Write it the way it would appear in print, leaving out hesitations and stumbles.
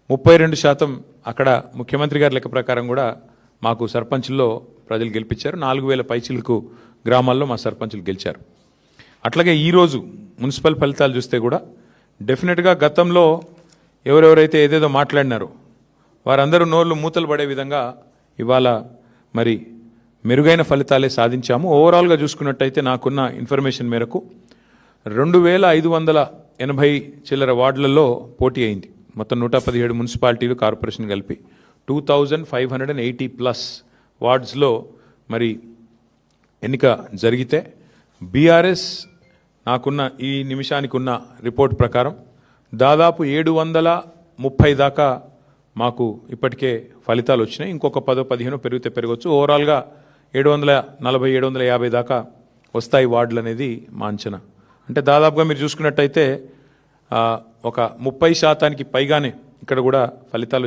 32% అక్కడ ముఖ్యమంత్రి గారి లెక్క ప్రకారం కూడా మాకు సర్పంచ్ల్లో ప్రజలు గెలిపించారు. 4000 పైచిలకు గ్రామాల్లో మా సర్పంచులు గెలిచారు. అట్లాగే ఈరోజు మున్సిపల్ ఫలితాలు చూస్తే కూడా డెఫినెట్గా గతంలో ఎవరెవరైతే ఏదేదో మాట్లాడినారో వారందరూ నోర్లు మూతలు పడే విధంగా ఇవాళ మరి మెరుగైన ఫలితాలే సాధించాము. ఓవరాల్గా చూసుకున్నట్టయితే నాకున్న ఇన్ఫర్మేషన్ మేరకు 2580 చిల్లర వార్డులలో పోటీ అయింది. మొత్తం 117 మున్సిపాలిటీలు కార్పొరేషన్ కలిపి 2580+ వార్డ్స్లో మరి ఎన్నిక జరిగితే బీఆర్ఎస్ నాకున్న ఈ నిమిషానికి ఉన్న రిపోర్ట్ ప్రకారం దాదాపు 730 దాకా మాకు ఇప్పటికే ఫలితాలు వచ్చినాయి. ఇంకొక 10-15 పెరిగితే పెరగవచ్చు. ఓవరాల్గా 740-750 దాకా వస్తాయి వార్డులు అనేది మా అంచనా. అంటే దాదాపుగా మీరు చూసుకున్నట్టయితే ఒక 30% పైగానే ఇక్కడ కూడా ఫలితాలు